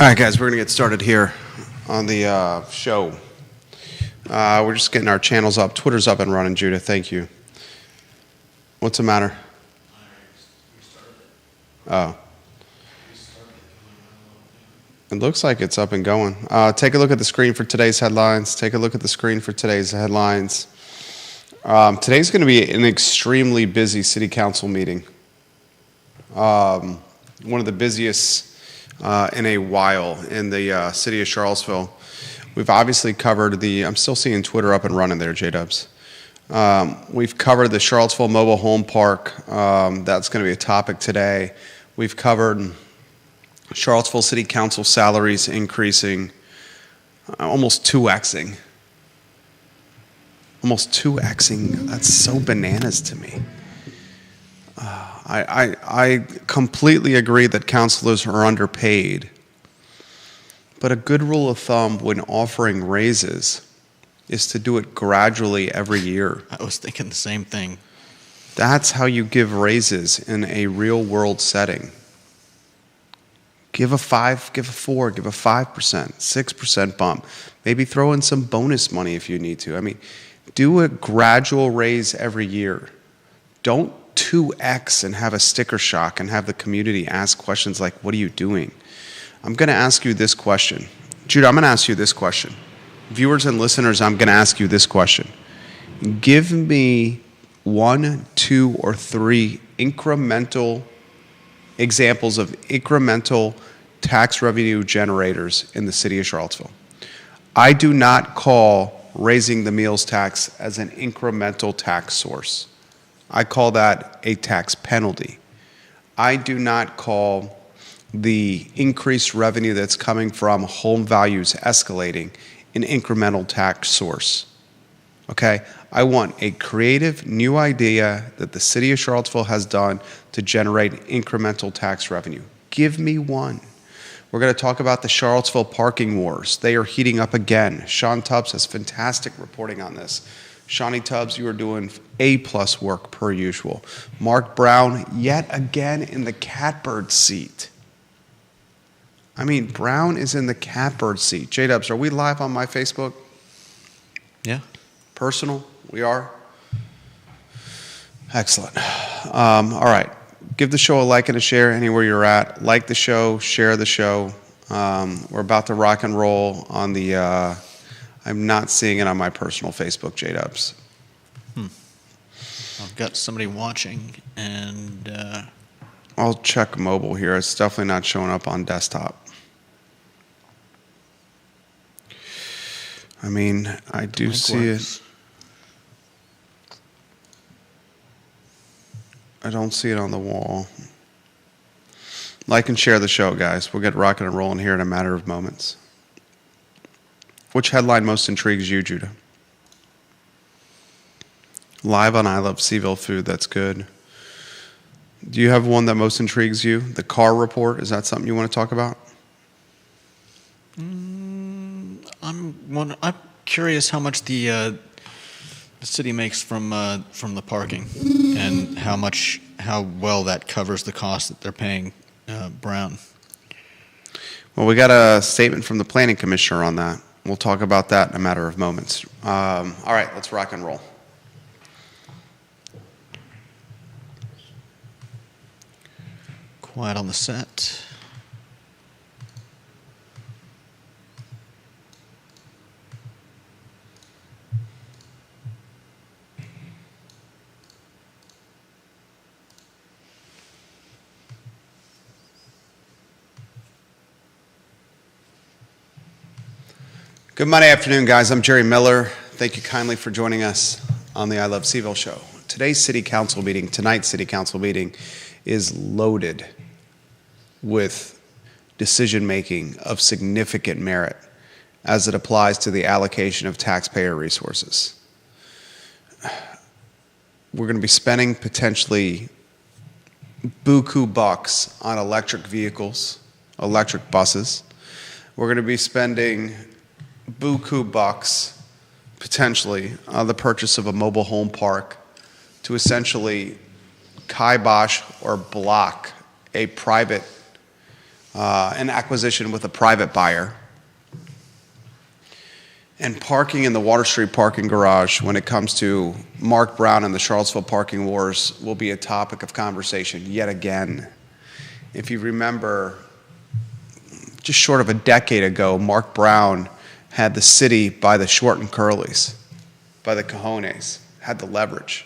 All right, guys, we're going to get started here on the show. We're just getting our channels up. Twitter's up and running, Judah. Thank you. What's the matter? Oh. It looks like it's up and going. Take a look at the screen for today's headlines. Today's going to be an extremely busy city council meeting. One of the busiest in a while in the city of Charlottesville. We've obviously covered I'm still seeing Twitter up and running there, J-Dubs. We've covered the Charlottesville Mobile Home Park. That's going to be a topic today. We've covered Charlottesville City Council salaries increasing, almost 2xing. Almost 2xing. That's so bananas to me. I completely agree that councilors are underpaid, but a good rule of thumb when offering raises is to do it gradually every year. I was thinking the same thing. That's how you give raises in a real world setting. Give a 5, give a 4, give a 5%, 6% bump. Maybe throw in some bonus money if you need to. I mean, do a gradual raise every year. Don't 2x and have a sticker shock and have the community ask questions like, what are you doing? I'm going to ask you this question. Judah, I'm going to ask you this question. Viewers and listeners, I'm going to ask you this question. Give me 1, 2, or 3 incremental examples of incremental tax revenue generators in the city of Charlottesville. I do not call raising the meals tax as an incremental tax source. I call that a tax penalty. I do not call the increased revenue that's coming from home values escalating an incremental tax source. Okay? I want a creative new idea that the city of Charlottesville has done to generate incremental tax revenue. Give me one. We're going to talk about the Charlottesville parking wars. They are heating up again. Sean Tubbs has fantastic reporting on this. Shawnee Tubbs, you are doing A-plus work per usual. Mark Brown, yet again in the catbird seat. I mean, Brown is in the catbird seat. J-Dubs, are we live on my Facebook? Yeah. Personal? We are? Excellent. All right. Give the show a like and a share anywhere you're at. Like the show, share the show. We're about to rock and roll on the... I'm not seeing it on my personal Facebook, J-Dubs. I've got somebody watching, and... I'll check mobile here. It's definitely not showing up on desktop. I mean, I do see it. I don't see it on the wall. Like and share the show, guys. We'll get rocking and rolling here in a matter of moments. Which headline most intrigues you, Judah? Live on I Love Seville Food, that's good. Do you have one that most intrigues you? The car report, is that something you want to talk about? I'm curious how much the city makes from the parking, and how well that covers the cost that they're paying Brown. Well, we got a statement from the planning commissioner on that. We'll talk about that in a matter of moments. All right, let's rock and roll. Quiet on the set. Good Monday afternoon, guys. I'm Jerry Miller. Thank you kindly for joining us on the I Love Seville show. Tonight's city council meeting is loaded with decision-making of significant merit as it applies to the allocation of taxpayer resources. We're going to be spending potentially buku bucks on electric vehicles, electric buses. We're going to be spending buku bucks potentially on the purchase of a mobile home park to essentially kibosh or block a private an acquisition with a private buyer. And parking in the Water Street parking garage, when it comes to Mark Brown and the Charlottesville parking wars, will be a topic of conversation yet again. If you remember, just short of a decade ago, Mark Brown had the city by the short and curlies, by the cojones, had the leverage.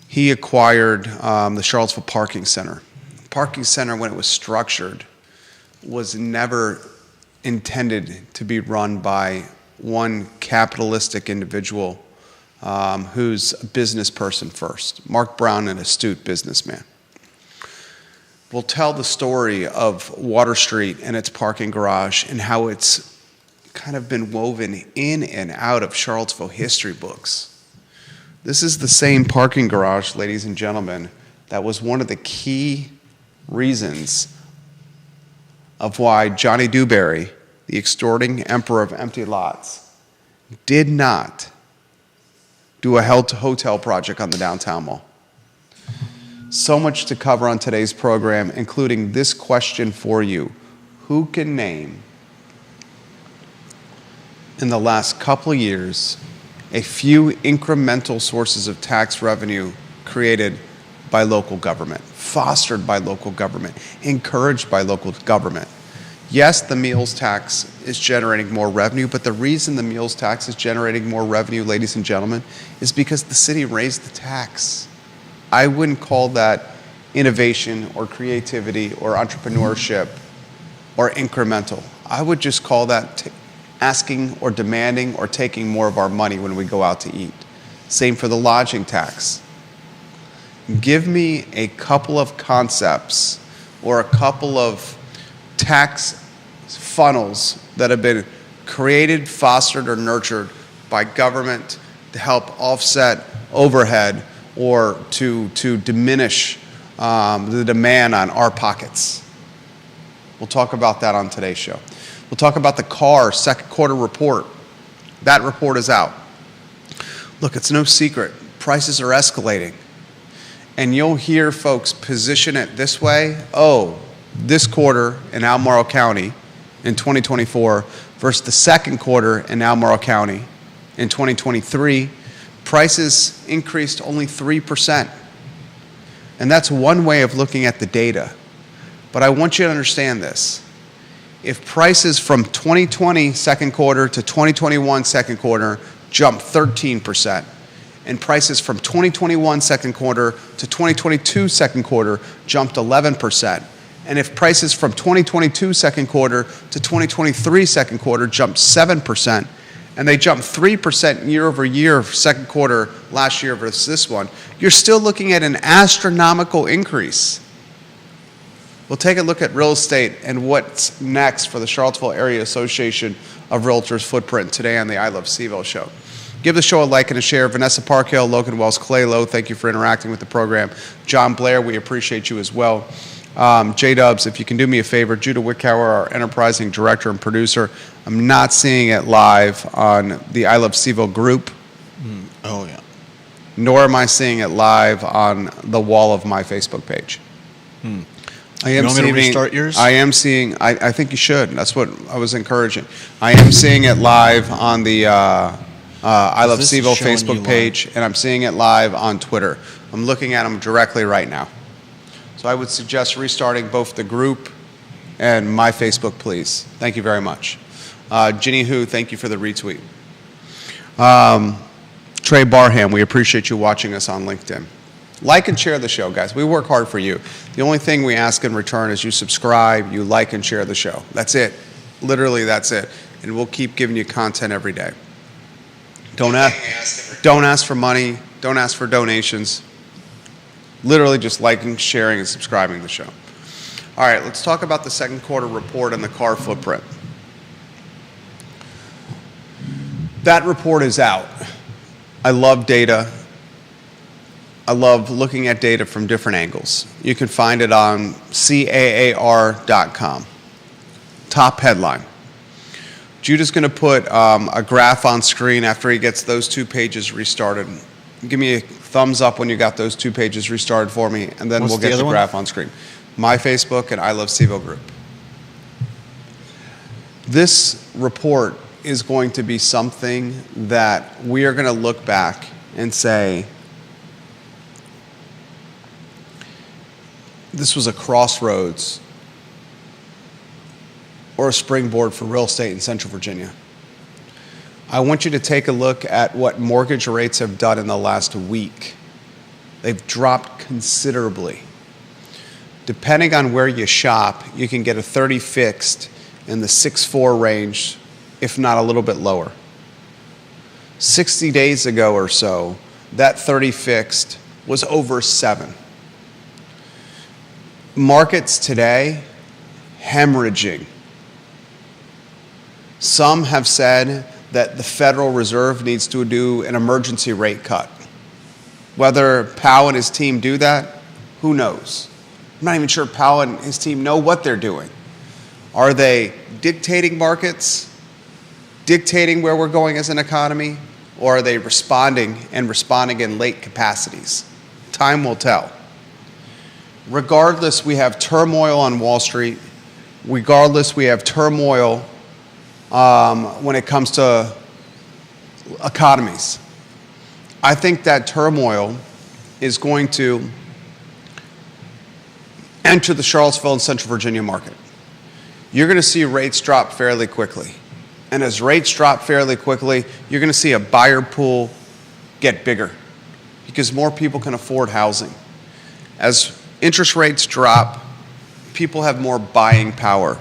He acquired the Charlottesville Parking Center. The parking center, when it was structured, was never intended to be run by one capitalistic individual who's a business person first. Mark Brown, an astute businessman. We'll tell the story of Water Street and its parking garage and how it's kind of been woven in and out of Charlottesville history books. This is the same parking garage, ladies and gentlemen, that was one of the key reasons of why Johnny Dewberry, the extorting emperor of empty lots, did not do a hotel project on the downtown mall. So much to cover on today's program, including this question for you. Who can name, in the last couple of years, a few incremental sources of tax revenue created by local government, fostered by local government, encouraged by local government? Yes, the meals tax is generating more revenue, but the reason the meals tax is generating more revenue, ladies and gentlemen, is because the city raised the tax. I wouldn't call that innovation or creativity or entrepreneurship or incremental. I would just call that asking or demanding or taking more of our money when we go out to eat. Same for the lodging tax. Give me a couple of concepts or a couple of tax funnels that have been created, fostered, or nurtured by government to help offset overhead or to diminish the demand on our pockets. We'll talk about that on today's show. We'll talk about the CAR second quarter report. That report is out. Look, it's no secret. Prices are escalating. And you'll hear folks position it this way. Oh, this quarter in Albemarle County in 2024 versus the second quarter in Albemarle County in 2023, prices increased only 3%. And that's one way of looking at the data. But I want you to understand this. If prices from 2020 second quarter to 2021 second quarter jumped 13%, and prices from 2021 second quarter to 2022 second quarter jumped 11%, and if prices from 2022 second quarter to 2023 second quarter jumped 7%, and they jumped 3% year over year second quarter last year versus this one, you're still looking at an astronomical increase. We'll take a look at real estate and what's next for the Charlottesville Area Association of Realtors footprint today on the I Love CVille show. Give the show a like and a share. Vanessa Parkhill, Logan Wells, Clay Lowe, thank you for interacting with the program. John Blair, we appreciate you as well. J-Dubs, if you can do me a favor, Judah Wickower, our enterprising director and producer, I'm not seeing it live on the I Love CVille group. Oh, yeah. Nor am I seeing it live on the wall of my Facebook page. I am You want me to restart yours? I am seeing, I think you should. That's what I was encouraging. I am seeing it live on the I Love This is CVille showing you Facebook live. page, and I'm seeing it live on Twitter. I'm looking at them directly right now. So I would suggest restarting both the group and my Facebook, please. Thank you very much. Ginny Hu, thank you for the retweet. Trey Barham, we appreciate you watching us on LinkedIn. Like and share the show, guys. We work hard for you. The only thing we ask in return is you subscribe, you like and share the show. That's it. Literally, that's it. And we'll keep giving you content every day. Don't ask for money. Don't ask for donations. Literally just liking, sharing, and subscribing to the show. All right, let's talk about the second quarter report and the CAR footprint. That report is out. I love data. I love looking at data from different angles. You can find it on CAAR.com. Top headline. Judah's going to put a graph on screen after he gets those two pages restarted. Give me a thumbs up when you got those two pages restarted for me, and then What's we'll the get other the one? graph on screen. My Facebook and I Love CVille group. This report is going to be something that we are going to look back and say, this was a crossroads or a springboard for real estate in Central Virginia. I want you to take a look at what mortgage rates have done in the last week. They've dropped considerably. Depending on where you shop, you can get a 30 fixed in the 6.4 range, if not a little bit lower. 60 days ago or so, that 30 fixed was over 7. Markets today, hemorrhaging. Some have said that the Federal Reserve needs to do an emergency rate cut. Whether Powell and his team do that, who knows? I'm not even sure Powell and his team know what they're doing. Are they dictating markets, dictating where we're going as an economy, or are they responding in late capacities? Time will tell. Regardless, we have turmoil on Wall Street. Regardless, we have turmoil when it comes to economies. I think that turmoil is going to enter the Charlottesville and Central Virginia market. You're going to see rates drop fairly quickly. And as rates drop fairly quickly, you're going to see a buyer pool get bigger because more people can afford housing. As interest rates drop, people have more buying power.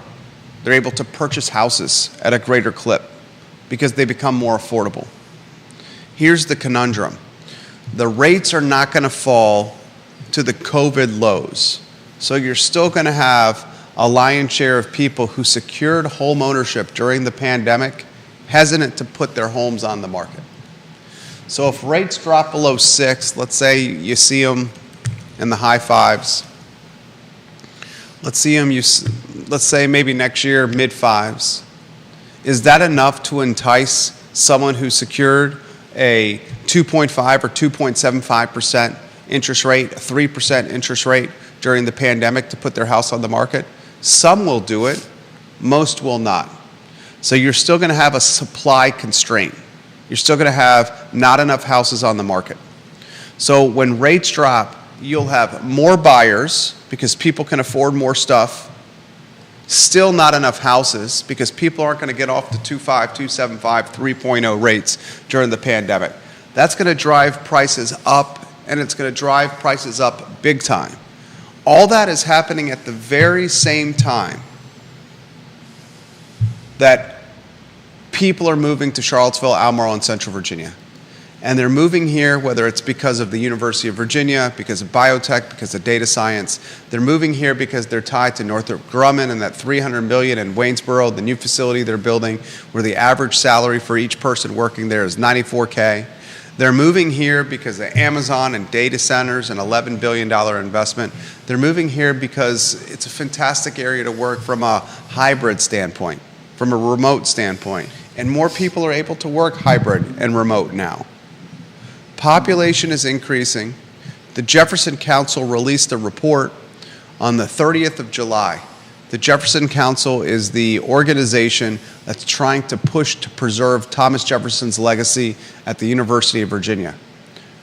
They're able to purchase houses at a greater clip because they become more affordable. Here's the conundrum. The rates are not going to fall to the COVID lows. So you're still going to have a lion's share of people who secured home ownership during the pandemic hesitant to put their homes on the market. So if rates drop below 6, let's say you see them in the high 5s. Let's say maybe next year, mid 5s. Is that enough to entice someone who secured a 2.5 or 2.75% interest rate, a 3% interest rate during the pandemic to put their house on the market? Some will do it, most will not. So you're still going to have a supply constraint. You're still going to have not enough houses on the market. So when rates drop, you'll have more buyers because people can afford more stuff. Still not enough houses because people aren't going to get off the 2.5, 2.75, 3.0 rates during the pandemic. That's going to drive prices up, and it's going to drive prices up big time. All that is happening at the very same time that people are moving to Charlottesville, Albemarle, and Central Virginia. And they're moving here, whether it's because of the University of Virginia, because of biotech, because of data science. They're moving here because they're tied to Northrop Grumman and that $300 million in Waynesboro, the new facility they're building, where the average salary for each person working there is $94K. They're moving here because of Amazon and data centers, an $11 billion investment. They're moving here because it's a fantastic area to work from a hybrid standpoint, from a remote standpoint. And more people are able to work hybrid and remote now. Population is increasing. The Jefferson Council released a report on the 30th of July. The Jefferson Council is the organization that's trying to push to preserve Thomas Jefferson's legacy at the University of Virginia.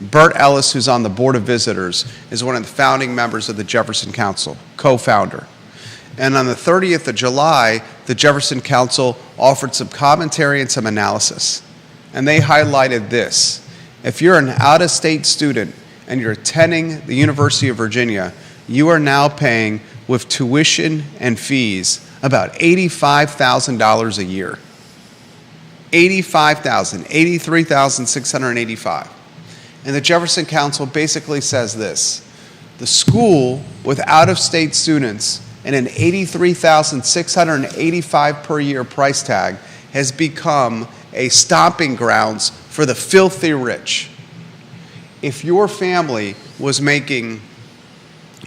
Bert Ellis, who's on the Board of Visitors, is one of the founding members of the Jefferson Council, co-founder. And on the 30th of July, the Jefferson Council offered some commentary and some analysis. And they highlighted this. If you're an out-of-state student and you're attending the University of Virginia, you are now paying, with tuition and fees, about $85,000 a year. $85,000, $83,685. And the Jefferson Council basically says this: the school with out-of-state students and an $83,685 per year price tag has become a stomping grounds for the filthy rich. If your family was making,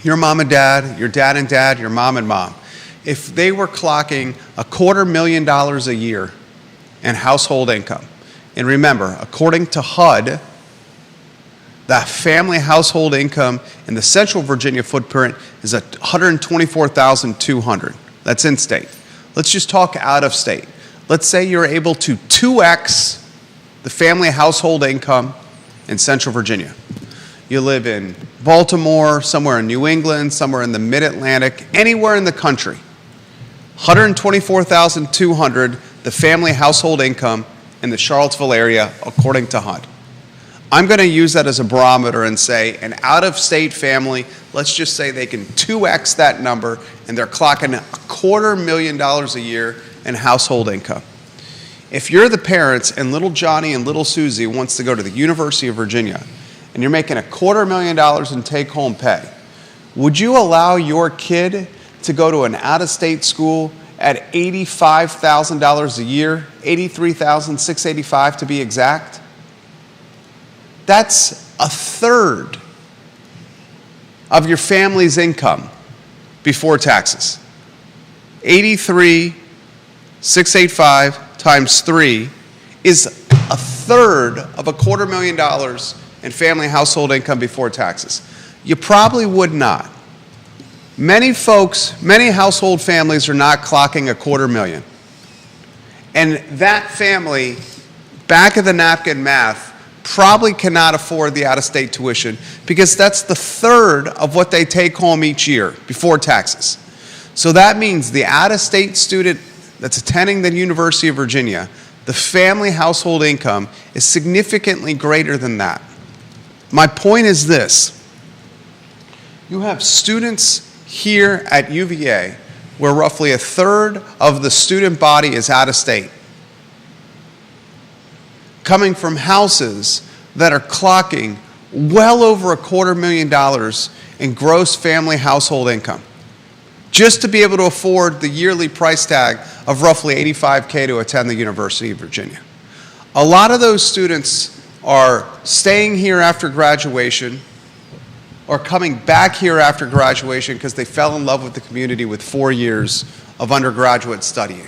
your mom and dad, your dad and dad, your mom and mom, if they were clocking $250,000 a year in household income, and remember, according to HUD, the family household income in the Central Virginia footprint is $124,200. That's in state. Let's just talk out of state. Let's say you're able to 2x the family household income in Central Virginia. You live in Baltimore, somewhere in New England, somewhere in the mid-Atlantic, anywhere in the country. 124,200, the family household income in the Charlottesville area, according to HUD. I'm going to use that as a barometer and say an out-of-state family, let's just say they can 2x that number, and they're clocking $250,000 a year in household income. If you're the parents and little Johnny and little Susie wants to go to the University of Virginia, and you're making $250,000 in take-home pay, would you allow your kid to go to an out-of-state school at $85,000 a year, $83,685 to be exact? That's a third of your family's income before taxes. $83,685 times 3 is a third of $250,000 in family household income before taxes. You probably would not. Many folks, many household families are not clocking $250,000. And that family, back of the napkin math, probably cannot afford the out-of-state tuition because that's the third of what they take home each year before taxes. So that means the out-of-state student that's attending the University of Virginia, the family household income is significantly greater than that. My point is this. You have students here at UVA where roughly a third of the student body is out of state, coming from houses that are clocking well over $250,000 in gross family household income, just to be able to afford the yearly price tag of roughly $85,000 to attend the University of Virginia. A lot of those students are staying here after graduation or coming back here after graduation because they fell in love with the community with 4 years of undergraduate studying.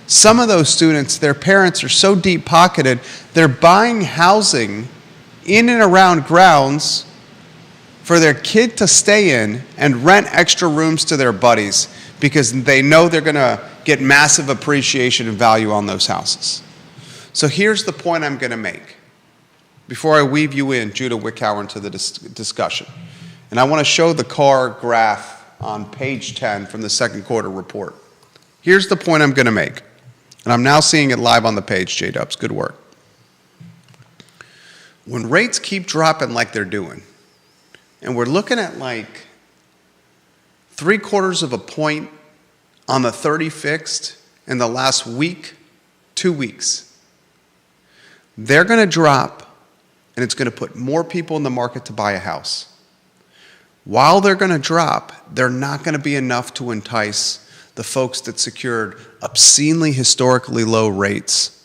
Some of those students, their parents are so deep-pocketed, they're buying housing in and around grounds for their kid to stay in and rent extra rooms to their buddies because they know they're going to get massive appreciation and value on those houses. So here's the point I'm going to make before I weave you in, Judah Wickhauer, into the discussion. And I want to show the CAR graph on page 10 from the second quarter report. Here's the point I'm going to make. And I'm now seeing it live on the page, J-Dubs. Good work. When rates keep dropping like they're doing, and we're looking at like 3/4 of a point on the 30 fixed in the last week, 2 weeks, they're going to drop, and it's going to put more people in the market to buy a house. While they're going to drop, they're not going to be enough to entice the folks that secured obscenely historically low rates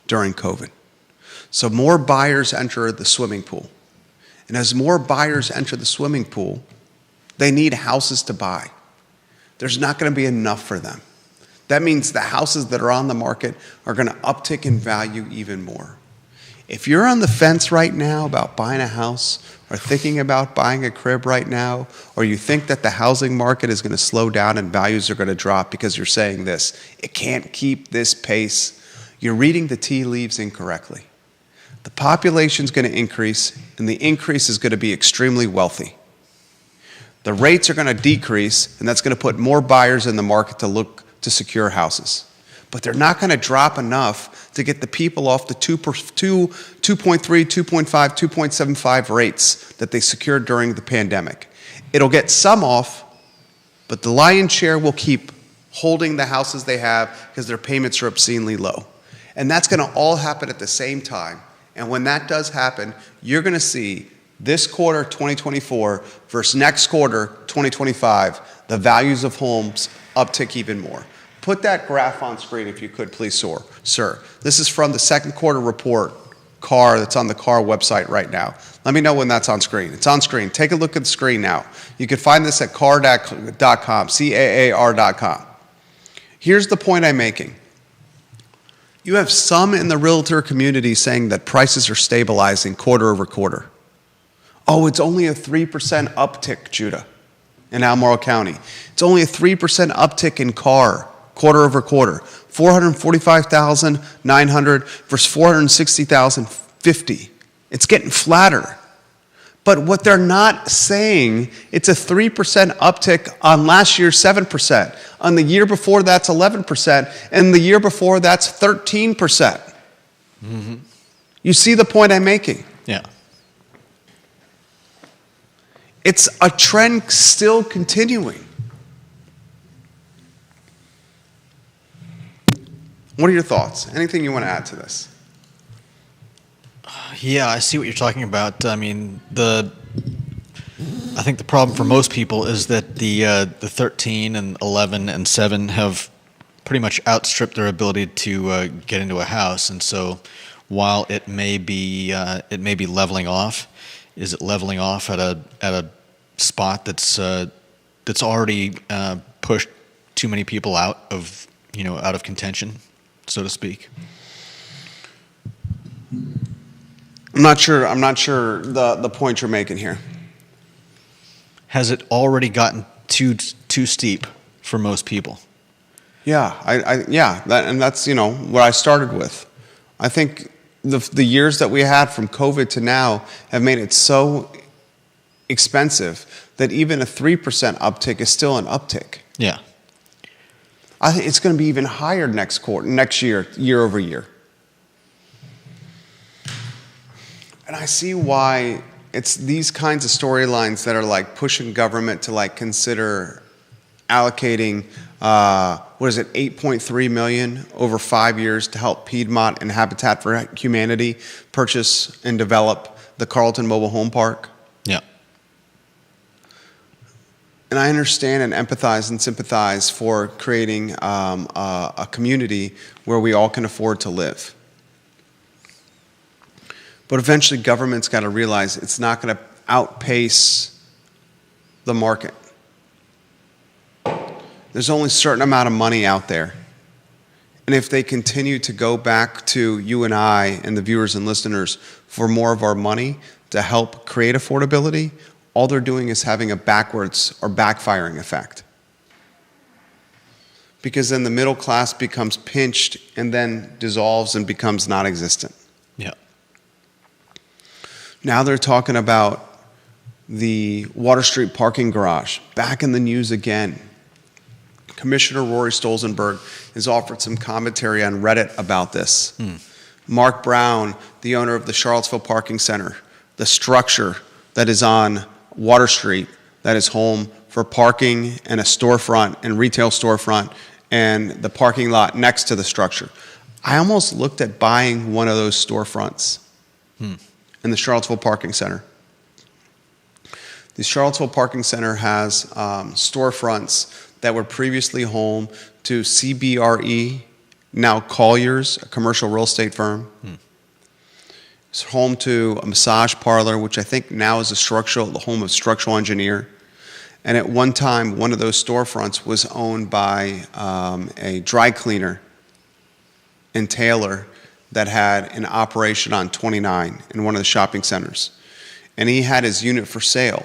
during COVID. So more buyers enter the swimming pool. And as more buyers enter the swimming pool, they need houses to buy. There's not going to be enough for them. That means the houses that are on the market are going to uptick in value even more. If you're on the fence right now about buying a house or thinking about buying a crib right now, or you think that the housing market is going to slow down and values are going to drop because you're saying this, it can't keep this pace, you're reading the tea leaves incorrectly. The population's going to increase, and the increase is going to be extremely wealthy. The rates are going to decrease, and that's going to put more buyers in the market to look to secure houses. But they're not going to drop enough to get the people off the 2.3, 2.5, 2.75 rates that they secured during the pandemic. It'll get some off, but the lion's share will keep holding the houses they have because their payments are obscenely low. And that's going to all happen at the same time. And when that does happen, you're going to see this quarter, 2024, versus next quarter, 2025, the values of homes uptick even more. Put that graph on screen if you could, please, sir. This is from the second quarter report, CAR, that's on the CAR website right now. Let me know when that's on screen. It's on screen. Take a look at the screen now. You can find this at CAR.com, CAAR.com. Here's the point I'm making. You have some in the realtor community saying that prices are stabilizing quarter over quarter. Oh, it's only a 3% uptick, Judah, in Albemarle County. It's only a 3% uptick in CAR quarter over quarter. 445,900 versus 460,050. It's getting flatter. But what they're not saying, it's a 3% uptick on last year's 7%. On the year before, that's 11%. And the year before, that's 13%. Mm-hmm. You see the point I'm making? Yeah. It's a trend still continuing. What are your thoughts? Anything you want to add to this? Yeah, I see what you're talking about. I mean, I think the problem for most people is that the 13 and 11 and 7 have pretty much outstripped their ability to get into a house, and so while it may be leveling off, is it leveling off at a spot that's already pushed too many people out of contention, so to speak? I'm not sure the point you're making here. Has it already gotten too steep for most people? Yeah, that's what I started with. I think the years that we had from COVID to now have made it so expensive that even a 3% uptick is still an uptick. Yeah. I think it's going to be even higher next year, year over year. And I see why it's these kinds of storylines that are like pushing government to like consider allocating, $8.3 million over 5 years to help Piedmont and Habitat for Humanity purchase and develop the Carlton Mobile Home Park. Yeah. And I understand and empathize and sympathize for creating a community where we all can afford to live. But eventually government's got to realize it's not going to outpace the market. There's only a certain amount of money out there. And if they continue to go back to you and I and the viewers and listeners for more of our money to help create affordability, all they're doing is having a backwards or backfiring effect. Because then the middle class becomes pinched and then dissolves and becomes non-existent. Yeah. Now they're talking about the Water Street parking garage, back in the news again. Commissioner Rory Stolzenberg has offered some commentary on Reddit about this. Mark Brown, the owner of the Charlottesville Parking Center, the structure that is on Water Street that is home for parking and a storefront and retail storefront and the parking lot next to the structure. I almost looked at buying one of those storefronts in the Charlottesville Parking Center. The Charlottesville Parking Center has storefronts that were previously home to CBRE, now Colliers, a commercial real estate firm. It's home to a massage parlor, which I think now is the home of structural engineer. And at one time, one of those storefronts was owned by a dry cleaner in Taylor that had an operation on 29 in one of the shopping centers. And he had his unit for sale.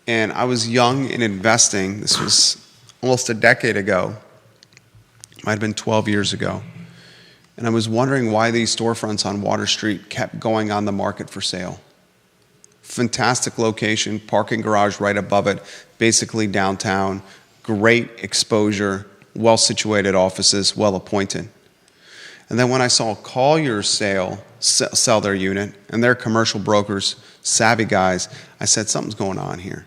And I was young in investing. This was almost a decade ago. Might have been 12 years ago. And I was wondering why these storefronts on Water Street kept going on the market for sale. Fantastic location, parking garage right above it, basically downtown, great exposure, well-situated offices, well-appointed. And then when I saw Colliers sell their unit, and they're commercial brokers, savvy guys, I said, something's going on here.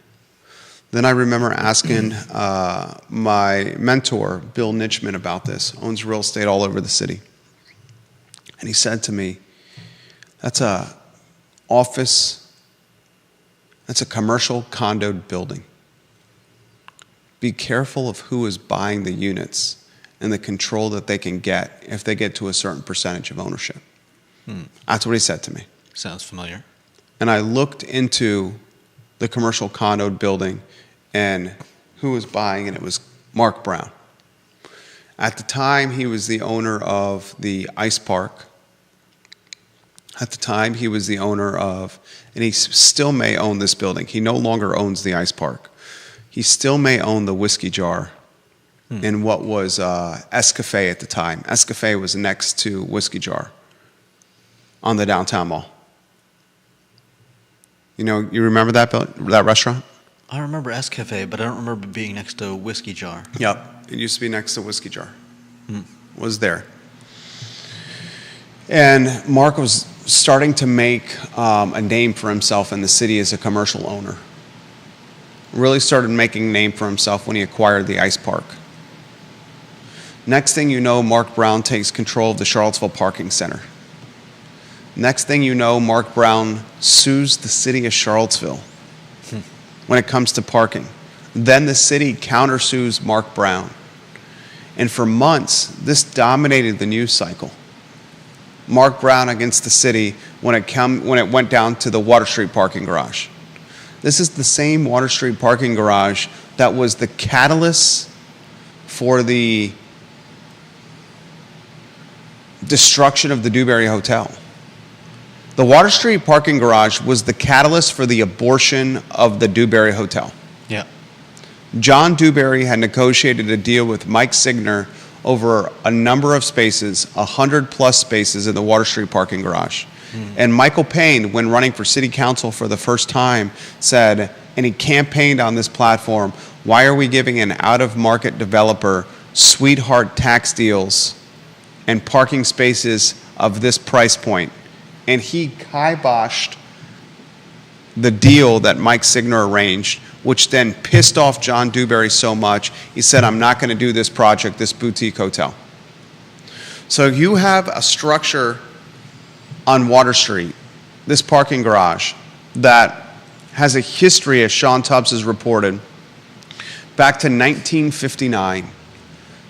Then I remember asking my mentor, Bill Nichman, about this, owns real estate all over the city. And he said to me, that's a commercial condoed building. Be careful of who is buying the units and the control that they can get if they get to a certain percentage of ownership. That's what he said to me. Sounds familiar. And I looked into the commercial condoed building and who was buying, and it was Mark Brown. At the time, he was the owner of the ice park. At the time, he was the owner of, and he still may own this building. He no longer owns the ice park. He still may own the whiskey jar in what was Escafé at the time. Escafé was next to Whiskey Jar on the downtown mall. You know, you remember that restaurant? I remember Escafé, but I don't remember being next to Whiskey Jar. Yep. It used to be next to Whiskey Jar. Was there. And Mark was starting to make a name for himself in the city as a commercial owner. Really started making a name for himself when he acquired the ice park. Next thing you know, Mark Brown takes control of the Charlottesville Parking Center. Next thing you know, Mark Brown sues the city of Charlottesville when it comes to parking. Then the city countersues Mark Brown. And for months, this dominated the news cycle. Mark Brown against the city when it went down to the Water Street parking garage. This is the same Water Street parking garage that was the catalyst for the destruction of the Dewberry Hotel. The Water Street parking garage was the catalyst for the abortion of the Dewberry Hotel. Yeah. John Dewberry had negotiated a deal with Mike Signer over a number of spaces, 100+ spaces in the Water Street parking garage. And Michael Payne, when running for city council for the first time, said, and he campaigned on this platform, why are we giving an out-of-market developer sweetheart tax deals and parking spaces of this price point? And he kiboshed the deal that Mike Signer arranged, which then pissed off John Dewberry so much, he said, I'm not going to do this project, this boutique hotel. So you have a structure on Water Street, this parking garage, that has a history, as Sean Tubbs has reported, back to 1959.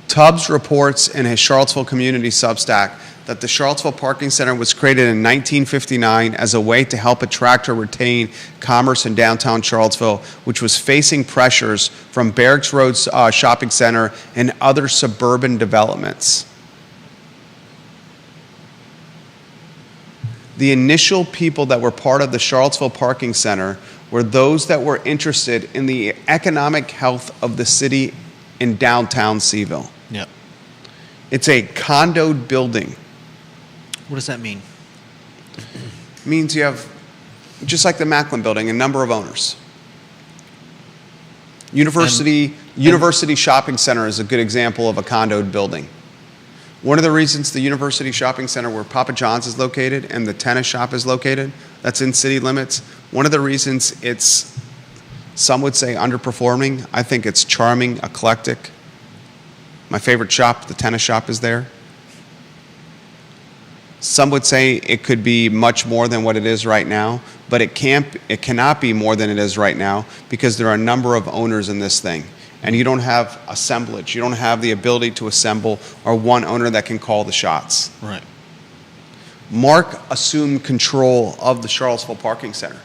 Tubbs reports in his Charlottesville Community Substack that the Charlottesville Parking Center was created in 1959 as a way to help attract or retain commerce in downtown Charlottesville, which was facing pressures from Barracks Road Shopping Center and other suburban developments. The initial people that were part of the Charlottesville Parking Center were those that were interested in the economic health of the city in downtown Seaville. Yeah. It's a condoed building. What does that mean? It means you have, just like the Macklin Building, a number of owners. University Shopping Center is a good example of a condoed building. One of the reasons the University Shopping Center, where Papa John's is located and the tennis shop is located, that's in city limits, one of the reasons it's, some would say, underperforming, I think it's charming, eclectic. My favorite shop, the tennis shop, is there. Some would say it could be much more than what it is right now, but it cannot be more than it is right now because there are a number of owners in this thing. And you don't have assemblage. You don't have the ability to assemble or one owner that can call the shots. Right. Mark assumed control of the Charlottesville Parking Center.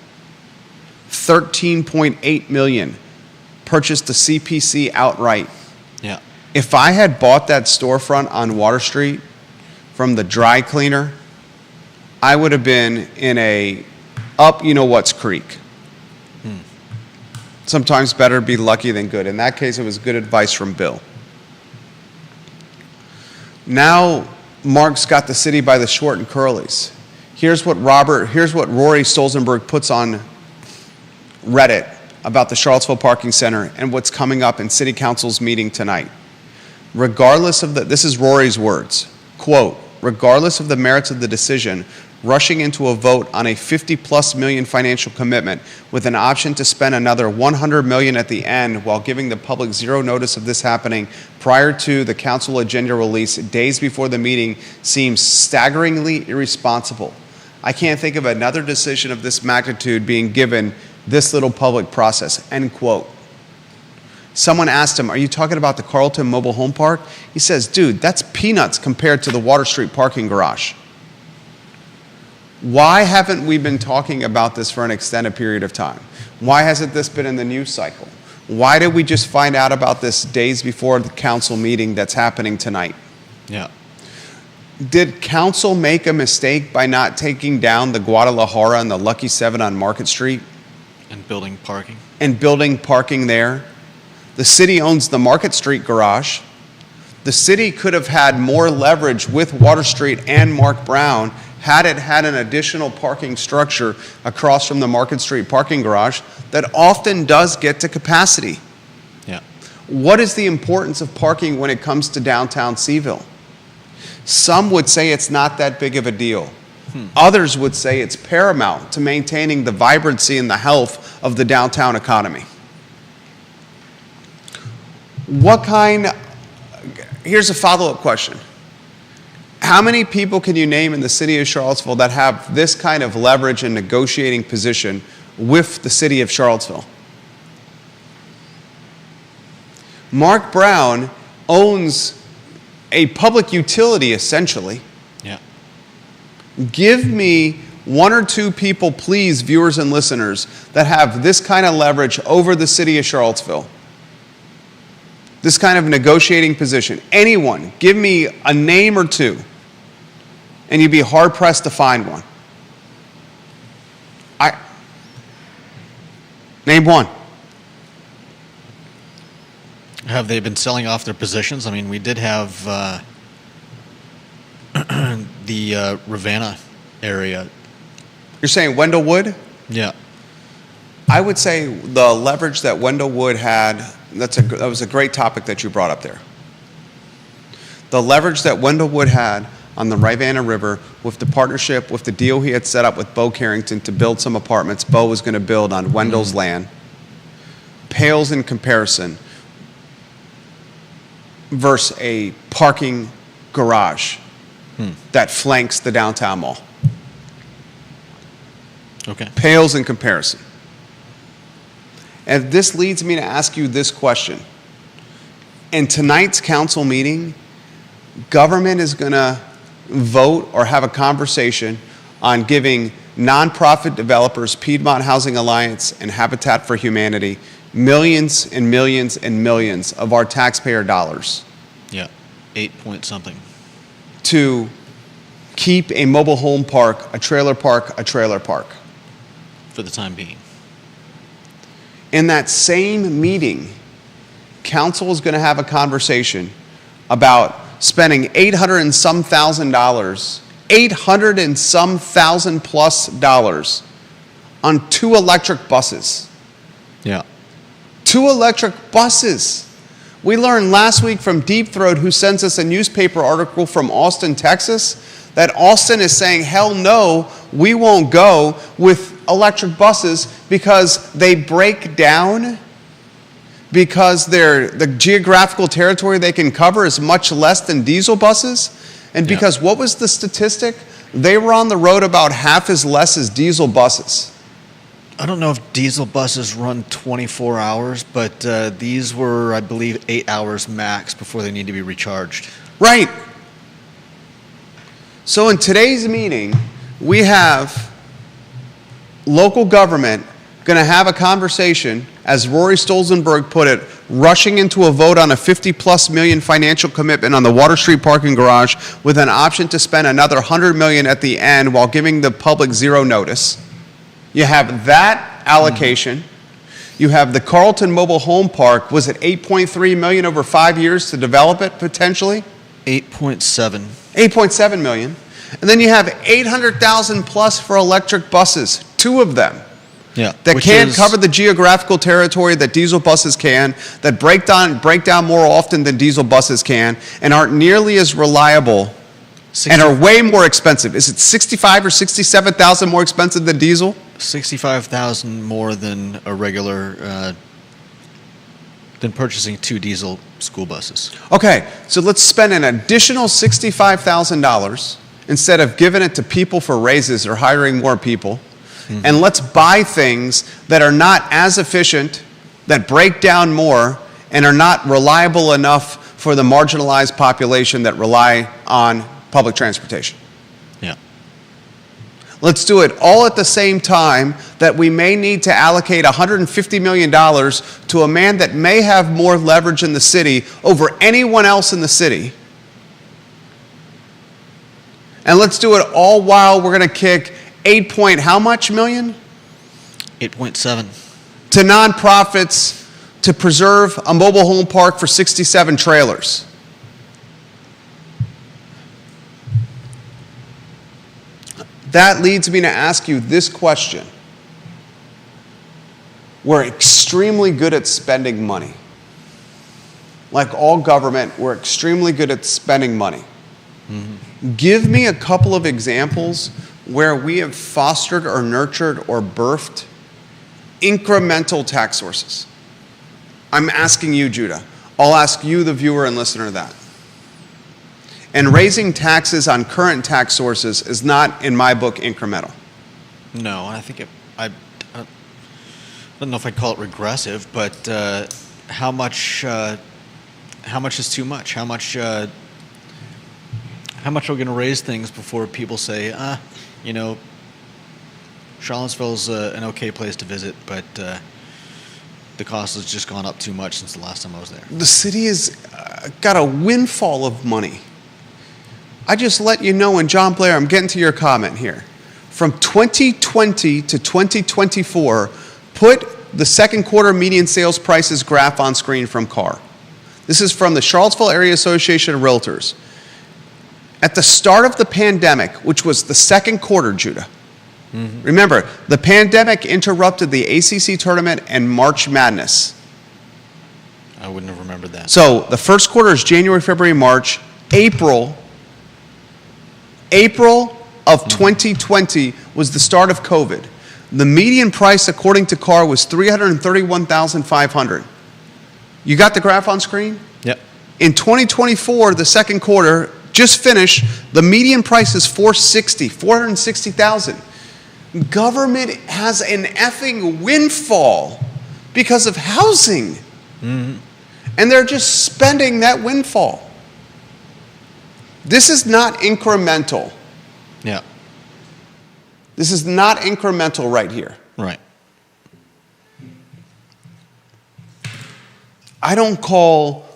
$13.8 million, purchased the CPC outright. Yeah. If I had bought that storefront on Water Street from the dry cleaner, I would have been in a up-you-know-what's creek. Sometimes better be lucky than good. In that case, it was good advice from Bill. Now, Mark's got the city by the short and curlies. Here's what Rory Stolzenberg puts on Reddit about the Charlottesville Parking Center and what's coming up in City Council's meeting tonight. This is Rory's words, quote, regardless of the merits of the decision, rushing into a vote on a $50+ million financial commitment with an option to spend another $100 million at the end while giving the public zero notice of this happening prior to the council agenda release days before the meeting seems staggeringly irresponsible. I can't think of another decision of this magnitude being given this little public process, end quote. Someone asked him, are you talking about the Carlton Mobile Home Park? He says, dude, that's peanuts compared to the Water Street parking garage. Why haven't we been talking about this for an extended period of time? Why hasn't this been in the news cycle? Why did we just find out about this days before the council meeting that's happening tonight? Yeah. Did council make a mistake by not taking down the Guadalajara and the Lucky 7 on Market Street? And building parking. And building parking there? The city owns the Market Street garage. The city could have had more leverage with Water Street and Mark Brown had it had an additional parking structure across from the Market Street parking garage that often does get to capacity. Yeah. What is the importance of parking when it comes to downtown Seaville? Some would say it's not that big of a deal. Others would say it's paramount to maintaining the vibrancy and the health of the downtown economy. Here's a follow-up question. How many people can you name in the city of Charlottesville that have this kind of leverage and negotiating position with the city of Charlottesville? Mark Brown owns a public utility, essentially. Yeah. Give me one or two people, please, viewers and listeners, that have this kind of leverage over the city of Charlottesville. This kind of negotiating position. Anyone, give me a name or two, and you'd be hard-pressed to find one. Name one. Have they been selling off their positions? I mean, we did have the Ravenna area. You're saying Wendell Wood? Yeah. I would say the leverage that Wendell Wood had, that was a great topic that you brought up there. The leverage that Wendell Wood had on the Rivanna River with the partnership, with the deal he had set up with Bo Carrington to build some apartments Bo was going to build on Wendell's land, pales in comparison versus a parking garage that flanks the downtown mall. Okay. Pales in comparison. And this leads me to ask you this question. In tonight's council meeting, government is going to vote or have a conversation on giving nonprofit developers, Piedmont Housing Alliance and Habitat for Humanity, millions and millions and millions of our taxpayer dollars. Yeah. 8 point something. To keep a mobile home park, a trailer park. For the time being. In that same meeting, council is going to have a conversation about spending $800 and some thousand plus dollars on 2 electric buses. Yeah. 2 electric buses. We learned last week from Deep Throat, who sends us a newspaper article from Austin, Texas, that Austin is saying, hell no, we won't go with electric buses because they break down, because the geographical territory they can cover is much less than diesel buses, and because what was the statistic? They were on the road about half as less as diesel buses. I don't know if diesel buses run 24 hours, but these were, I believe, 8 hours max before they need to be recharged. Right. So in today's meeting, we have local government going to have a conversation, as Rory Stolzenberg put it, rushing into a vote on a $50+ million financial commitment on the Water Street parking garage with an option to spend another $100 million at the end while giving the public zero notice. You have that allocation. You have the Carlton Mobile Home Park. Was it $8.3 million over 5 years to develop it potentially? 8.7. $8.7 million. And then you have $800,000 plus for electric buses, 2 of them. Yeah. That can't cover the geographical territory that diesel buses can, that break down more often than diesel buses can, and aren't nearly as reliable and are way more expensive. Is it $65,000 or $67,000 more expensive than diesel? $65,000 more than a regular, than purchasing 2 diesel school buses. Okay, so let's spend an additional $65,000 instead of giving it to people for raises or hiring more people. And let's buy things that are not as efficient, that break down more, and are not reliable enough for the marginalized population that rely on public transportation. Yeah. Let's do it all at the same time that we may need to allocate $150 million to a man that may have more leverage in the city over anyone else in the city. And let's do it all while we're going to kick how much million? 8.7. To nonprofits to preserve a mobile home park for 67 trailers. That leads me to ask you this question. We're extremely good at spending money. Like all government, we're extremely good at spending money. Mm-hmm. Give me a couple of examples where we have fostered or nurtured or birthed incremental tax sources. I'm asking you, Judah. I'll ask you, the viewer and listener, that. And raising taxes on current tax sources is not, in my book, incremental. No, I think I don't know if I'd call it regressive, but how much is too much? How much are we going to raise things before people say, Charlottesville's an okay place to visit, but the cost has just gone up too much since the last time I was there. The city has got a windfall of money. I just let you know, and John Blair, I'm getting to your comment here. From 2020 to 2024, put the second quarter median sales prices graph on screen from CAR. This is from the Charlottesville Area Association of Realtors. At the start of the pandemic, which was the second quarter, Judah, mm-hmm. Remember, the pandemic interrupted the ACC tournament and March Madness. I wouldn't have remembered that. So the first quarter is January, February, March. April of 2020 was the start of COVID. The median price, according to CAR, was $331,500. You got the graph on screen? Yep. In 2024, the second quarter, just finished, the median price is $460,000. Government has an effing windfall because of housing. Mm-hmm. And they're just spending that windfall. This is not incremental. Yeah. This is not incremental right here. Right. I don't call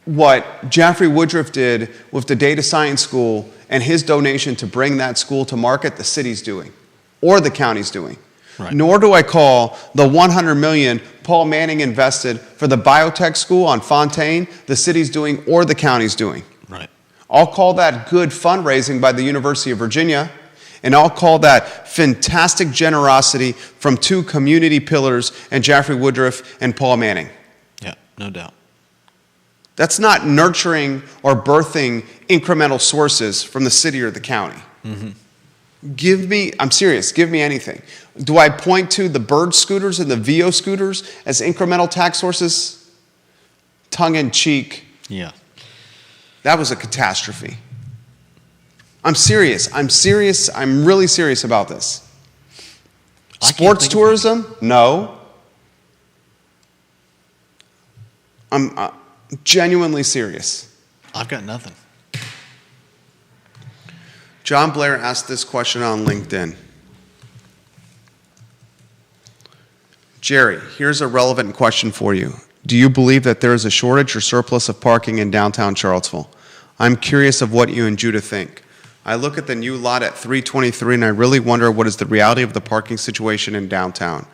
what Jaffrey Woodruff did with the data science school and his donation to bring that school to market the city's doing or the county's doing. Right. Nor do I call the $100 million Paul Manning invested for the biotech school on Fontaine the city's doing or the county's doing. Right. I'll call that good fundraising by the University of Virginia, and I'll call that fantastic generosity from two community pillars and Jaffrey Woodruff and Paul Manning. Yeah, no doubt. That's not nurturing or birthing incremental sources from the city or the county. Mm-hmm. I'm serious, give me anything. Do I point to the Bird scooters and the VO scooters as incremental tax sources? Tongue in cheek. Yeah. That was a catastrophe. I'm serious. I'm really serious about this. Sports tourism? No. I'm genuinely serious. I've got nothing. John Blair asked this question on LinkedIn. Jerry, here's a relevant question for you. Do you believe that there is a shortage or surplus of parking in downtown Charlottesville? I'm curious of what you and Judah think. I look at the new lot at 323 and I really wonder what is the reality of the parking situation in downtown.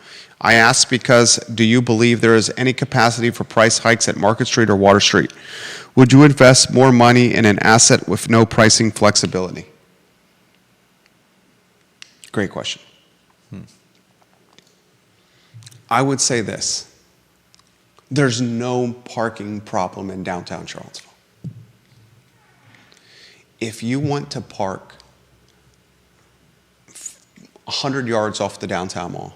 I ask because do you believe there is any capacity for price hikes at Market Street or Water Street? Would you invest more money in an asset with no pricing flexibility? Great question. I would say this. There's no parking problem in downtown Charlottesville. If you want to park 100 yards off the downtown mall,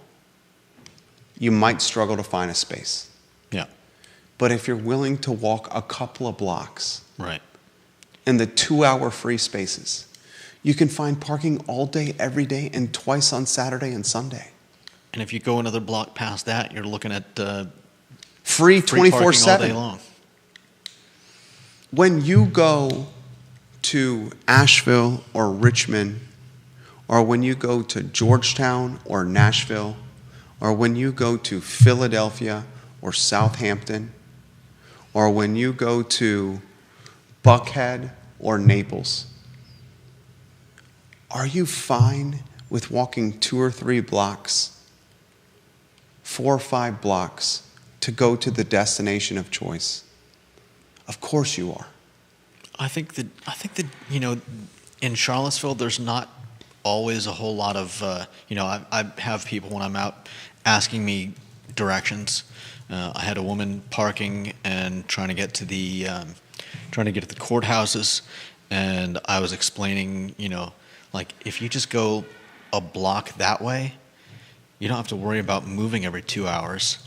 you might struggle to find a space. Yeah. But if you're willing to walk a couple of blocks, right, in the 2-hour free spaces, you can find parking all day, every day, and twice on Saturday and Sunday. And if you go another block past that, you're looking at free 24/7 all day long. When you go to Asheville or Richmond, or when you go to Georgetown or Nashville, or when you go to Philadelphia or Southampton, or when you go to Buckhead or Naples, are you fine with walking 2 or 3 blocks, 4 or 5 blocks to go to the destination of choice? Of course you are. I think that in Charlottesville there's not always a whole lot of, I have people when I'm out asking me directions. I had a woman parking and trying to get to the courthouses, and I was explaining, like if you just go a block that way, you don't have to worry about moving every 2 hours.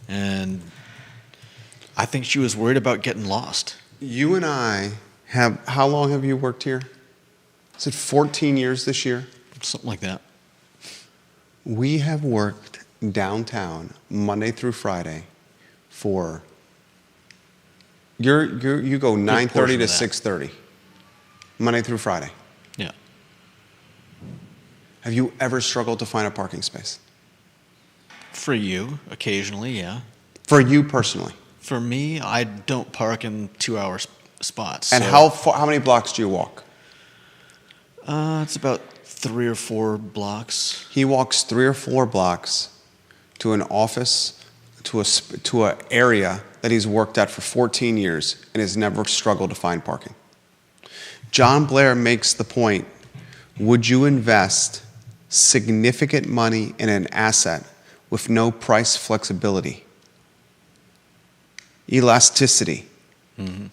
And I think she was worried about getting lost. You and I have, how long have you worked here? Is it 14 years this year? Something like that. We have worked downtown Monday through Friday for, you go 9:30 to portion of that. 6:30, Monday through Friday. Yeah. Have you ever struggled to find a parking space? For you, occasionally, yeah. For you personally? For me, I don't park in 2 hour spots. And so, how many blocks do you walk? It's about 3 or 4 blocks. He walks 3 or 4 blocks to an office, to an area that he's worked at for 14 years and has never struggled to find parking. John Blair makes the point, would you invest significant money in an asset with no price flexibility? Elasticity. Mm-hmm.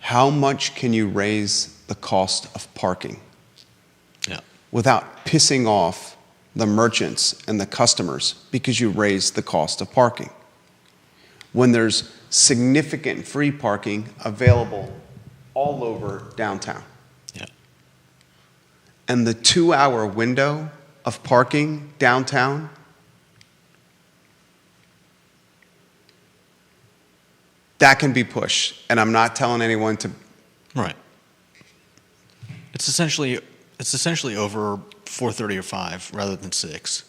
How much can you raise the cost of parking Yeah. without pissing off the merchants and the customers because you raise the cost of parking? When there's significant free parking available all over downtown. Yeah. And the 2-hour window of parking downtown, that can be pushed. And I'm not telling anyone to. Right. It's essentially over 4:30 or 5 rather than 6.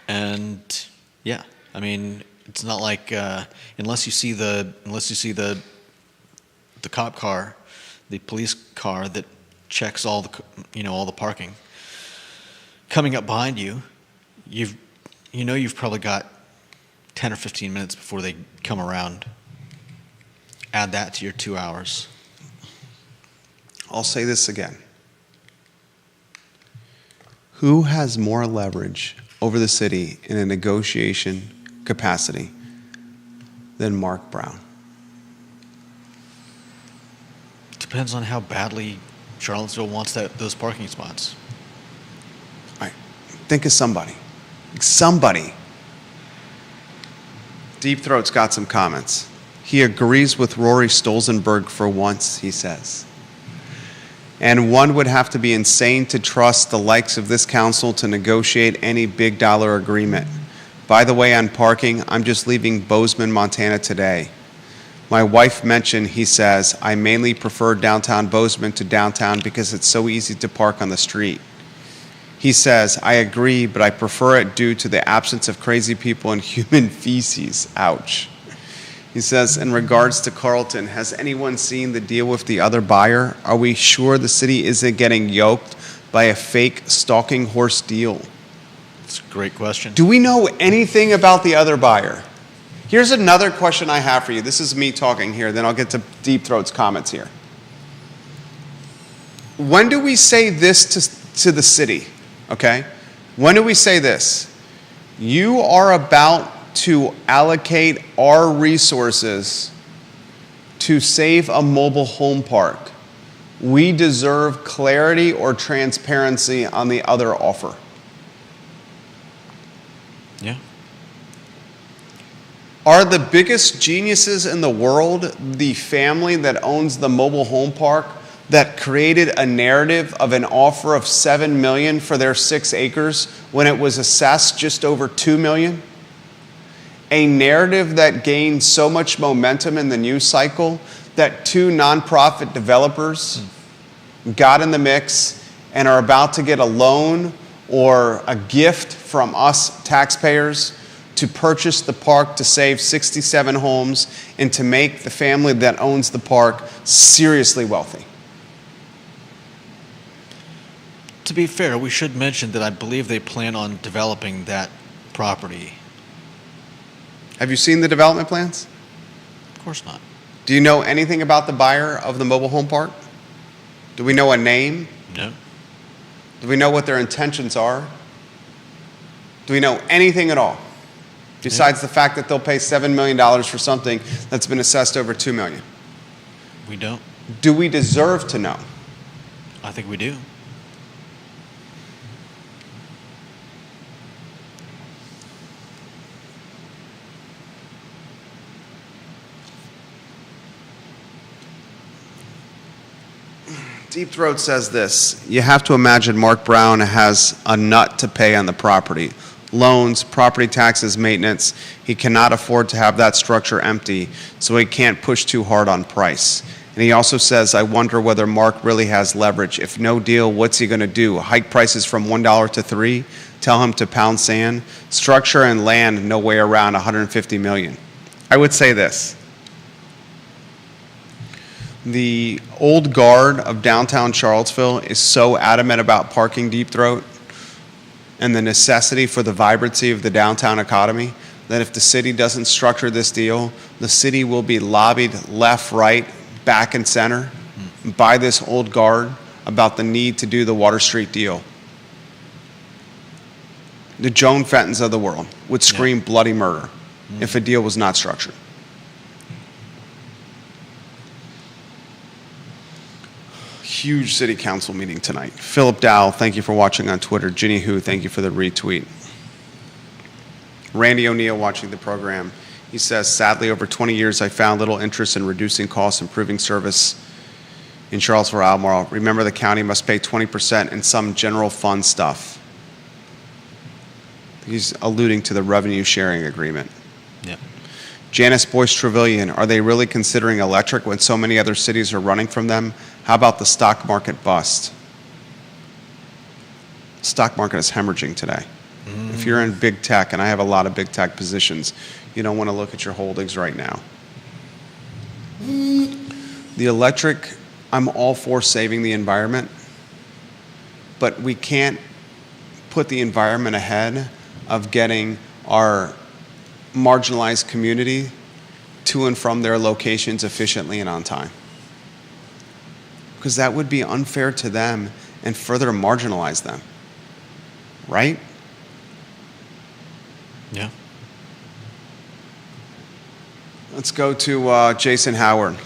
And yeah, I mean, it's not like unless you see the cop car, the police car that checks all the parking coming up behind you, you've probably got 10 or 15 minutes before they come around. Add that to your 2 hours. I'll say this again. Who has more leverage over the city in a negotiation capacity than Mark Brown? Depends on how badly Charlottesville wants those parking spots. All right. Think of somebody. Somebody. Deep Throat's got some comments. He agrees with Rory Stolzenberg for once, he says. And one would have to be insane to trust the likes of this council to negotiate any big dollar agreement. By the way, on parking, I'm just leaving Bozeman, Montana today. My wife mentioned, he says, I mainly prefer downtown Bozeman to downtown because it's so easy to park on the street. He says, I agree, but I prefer it due to the absence of crazy people and human feces. Ouch. He says, in regards to Carlton, has anyone seen the deal with the other buyer? Are we sure the city isn't getting yoked by a fake stalking horse deal? It's a great question. Do we know anything about the other buyer? Here's another question I have for you. This is me talking here, then I'll get to Deep Throat's comments here. When do we say this to the city? Okay? When do we say this? You are about to allocate our resources to save a mobile home park. We deserve clarity or transparency on the other offer. Yeah. Are the biggest geniuses in the world the family that owns the mobile home park that created a narrative of an offer of $7 million for their 6 acres when it was assessed just over $2 million? A narrative that gained so much momentum in the news cycle that 2 nonprofit developers got in the mix and are about to get a loan or a gift from us taxpayers to purchase the park to save 67 homes and to make the family that owns the park seriously wealthy. To be fair, we should mention that I believe they plan on developing that property. Have you seen the development plans? Of course not. Do you know anything about the buyer of the mobile home park? Do we know a name? No. Do we know what their intentions are? Do we know anything at all? Besides the fact that they'll pay $7 million for something that's been assessed over $2 million. We don't. Do we deserve to know? I think we do. Deep Throat says this: you have to imagine Mark Brown has a nut to pay on the property. Loans, property taxes, maintenance. He cannot afford to have that structure empty, so he can't push too hard on price. And he also says, I wonder whether Mark really has leverage. If no deal, what's he going to do? Hike prices from $1 to $3? Tell him to pound sand? Structure and land, no way around $150 million. I would say this. The old guard of downtown Charlottesville is so adamant about parking Deep Throat and the necessity for the vibrancy of the downtown economy that if the city doesn't structure this deal, the city will be lobbied left, right, back, and center by this old guard about the need to do the Water Street deal. The Joan Fentons of the world would scream bloody murder if a deal was not structured. Huge city council meeting tonight. Philip Dow, thank you for watching on Twitter. Ginny Hu, thank you for the retweet. Randy O'Neill watching the program. He says, sadly, over 20 years, I found little interest in reducing costs, improving service in Charlottesville, Albemarle. Remember, the county must pay 20% in some general fund stuff. He's alluding to the revenue sharing agreement. Yep. Janice Boyce Trevelyan, are they really considering electric when so many other cities are running from them? How about the stock market bust? Stock market is hemorrhaging today. If you're in big tech, and I have a lot of big tech positions, you don't want to look at your holdings right now. The electric, I'm all for saving the environment, but we can't put the environment ahead of getting our marginalized community to and from their locations efficiently and on time. Because that would be unfair to them and further marginalize them. Right? Yeah. Let's go to Jason Howard.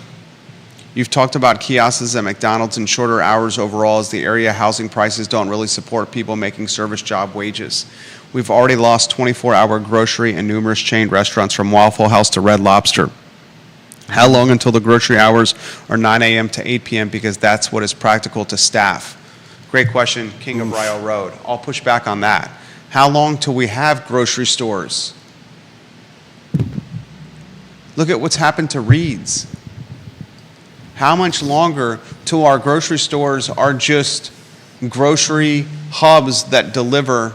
You've talked about kiosks at McDonald's and shorter hours overall as the area housing prices don't really support people making service job wages. We've already lost 24-hour grocery and numerous chain restaurants from Waffle House to Red Lobster. How long until the grocery hours are 9 a.m. to 8 p.m. because that's what is practical to staff? Great question, King of Rio Road. I'll push back on that. How long till we have grocery stores? Look at what's happened to Reed's. How much longer till our grocery stores are just grocery hubs that deliver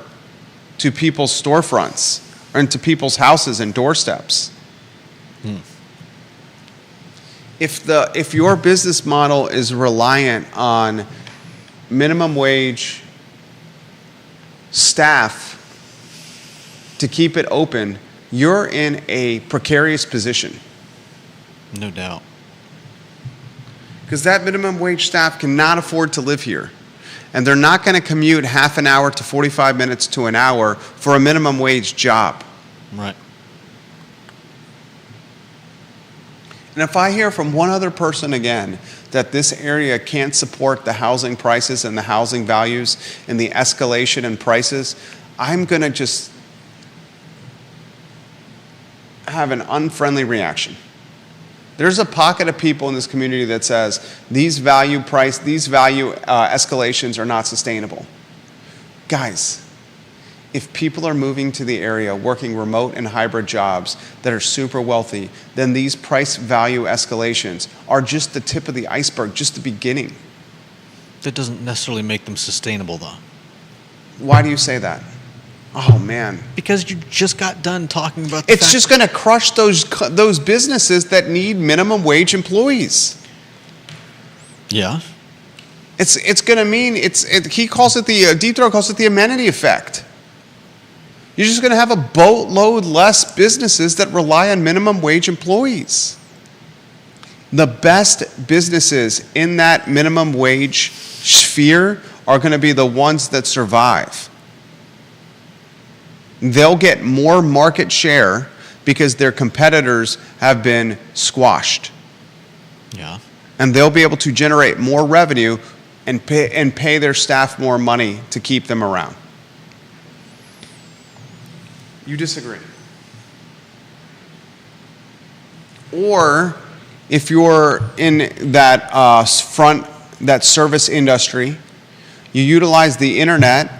to people's storefronts or into people's houses and doorsteps? If your business model is reliant on minimum wage staff to keep it open, you're in a precarious position. No doubt. Because that minimum wage staff cannot afford to live here. And they're not going to commute half an hour to 45 minutes to an hour for a minimum wage job. Right. And if I hear from one other person again that this area can't support the housing prices and the housing values and the escalation in prices, I'm going to just have an unfriendly reaction. There's a pocket of people in this community that says these value escalations are not sustainable. Guys, if people are moving to the area, working remote and hybrid jobs that are super wealthy, then these price value escalations are just the tip of the iceberg, just the beginning. That doesn't necessarily make them sustainable, though. Why do you say that? Oh, man. Because you just got done talking about the It's just going to crush those businesses that need minimum wage employees. Yeah. It's going to mean, he calls it Deep Throat calls it the amenity effect. You're just going to have a boatload less businesses that rely on minimum wage employees. The best businesses in that minimum wage sphere are going to be the ones that survive. They'll get more market share because their competitors have been squashed. Yeah. And they'll be able to generate more revenue and pay their staff more money to keep them around. You disagree? Or if you're in that that service industry, you utilize the internet,